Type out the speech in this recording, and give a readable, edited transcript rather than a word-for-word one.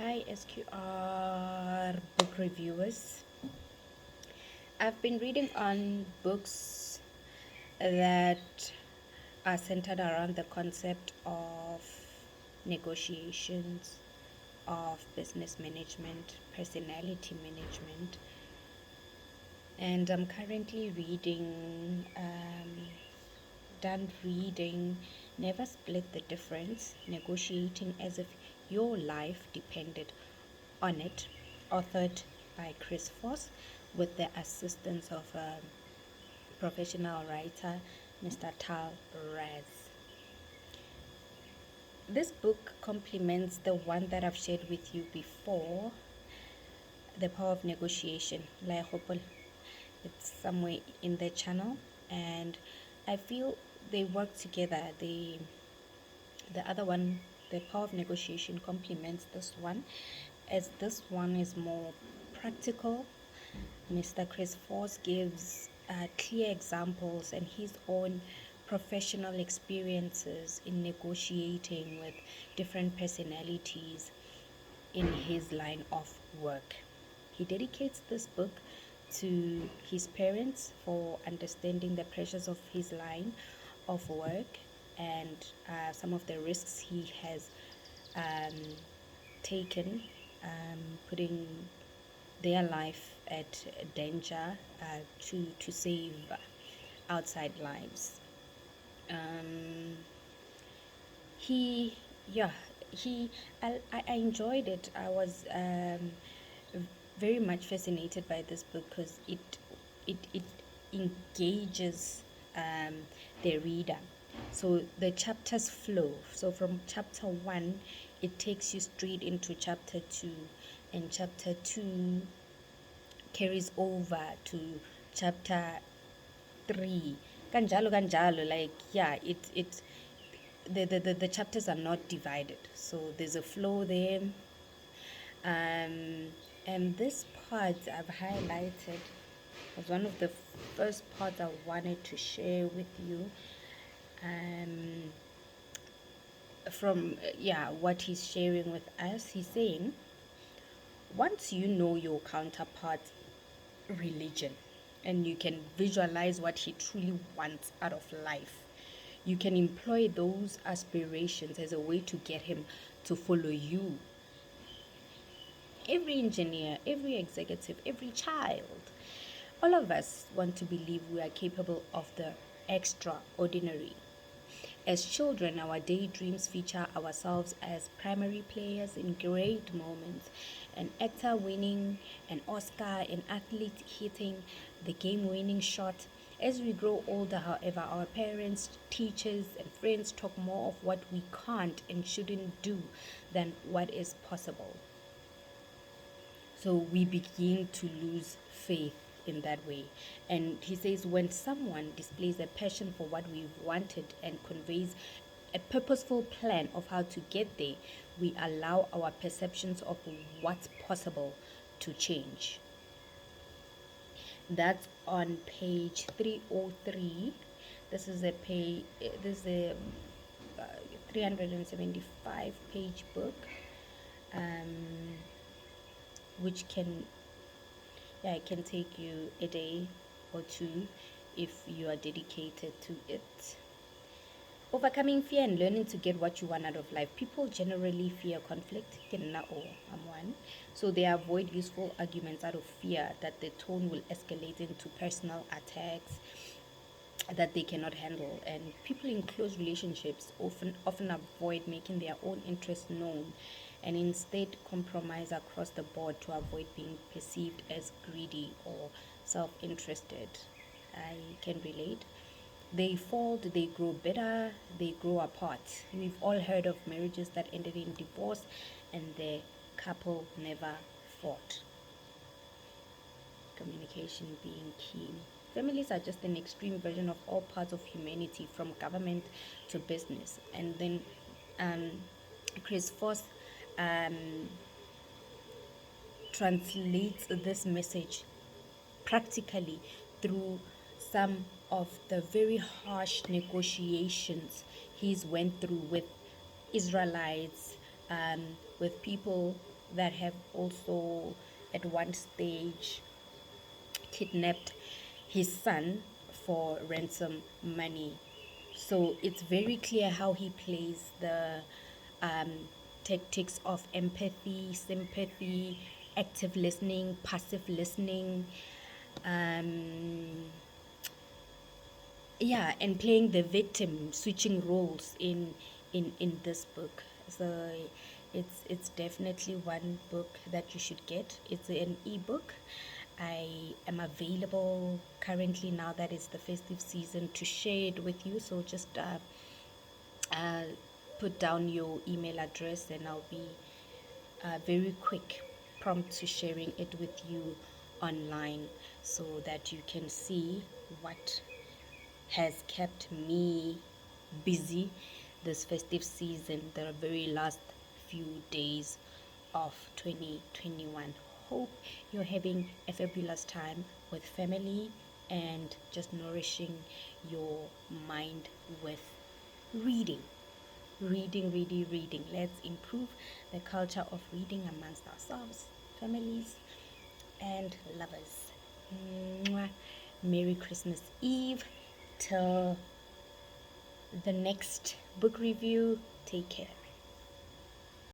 Hi, SQR book reviewers. I've been reading on books that are centered around the concept of negotiations, of business management, personality management, and I'm currently done reading Never Split the Difference, Negotiating as if Your Life Depended on It, authored by Chris Voss with the assistance of a professional writer, Mr. Tahl Raz. This book complements the one that I've shared with you before, The Power of Negotiation. It's somewhere in the channel, and I feel they work together. The other one, The Power of Negotiation, complements this one, as this one is more practical. Mr. Chris Voss gives clear examples and his own professional experiences in negotiating with different personalities in his line of work. He dedicates this book to his parents for understanding the pressures of his line of work and some of the risks he has taken, putting their life at danger to save outside lives. Um, he, yeah, he, I enjoyed it. I was very much fascinated by this book because it engages the reader. So the chapters flow. So from chapter 1, it takes you straight into chapter 2, and chapter 2 carries over to chapter 3. Kanjalo kanjalo, like yeah, it the chapters are not divided. So there's a flow there. And this part I've highlighted was one of the first parts I wanted to share with you. From what he's sharing with us, he's saying, once you know your counterpart's religion and you can visualize what he truly wants out of life, you can employ those aspirations as a way to get him to follow you. Every engineer, every executive, every child, all of us want to believe we are capable of the extraordinary. As children, our daydreams feature ourselves as primary players in great moments, an actor winning an Oscar, an athlete hitting the game-winning shot. As we grow older, however, our parents, teachers, and friends talk more of what we can't and shouldn't do than what is possible. So we begin to lose faith in that way. And he says, when someone displays a passion for what we've wanted and conveys a purposeful plan of how to get there, we allow our perceptions of what's possible to change. That's on page 303. This is a 375 page book, which it can take you a day or two if you are dedicated to it. Overcoming fear and learning to get what you want out of life. People generally fear conflict. I'm one. So they avoid useful arguments out of fear that the tone will escalate into personal attacks that they cannot handle. And people in close relationships often avoid making their own interests known and instead compromise across the board to avoid being perceived as greedy or self-interested. I can relate. They fold, they grow bitter, they grow apart. We've all heard of marriages that ended in divorce and the couple never fought. Communication being key. Families are just an extreme version of all parts of humanity, from government to business. And then Chris Voss translates this message practically through some of the very harsh negotiations he's went through with Israelites, with people that have also at one stage kidnapped his son for ransom money. So it's very clear how he plays the um, tactics of empathy, sympathy, active listening, passive listening, um, yeah, and playing the victim, switching roles in this book. So it's definitely one book that you should get. It's an ebook. I am available currently, now that it's the festive season, to share it with you. So just uh, put down your email address and I'll be very quick, prompt to sharing it with you online so that you can see what has kept me busy this festive season, the very last few days of 2021. Hope you're having a fabulous time with family and just nourishing your mind with reading. Reading. Let's improve the culture of reading amongst ourselves, families, and lovers. Mwah. Merry Christmas Eve. Till the next book review, take care.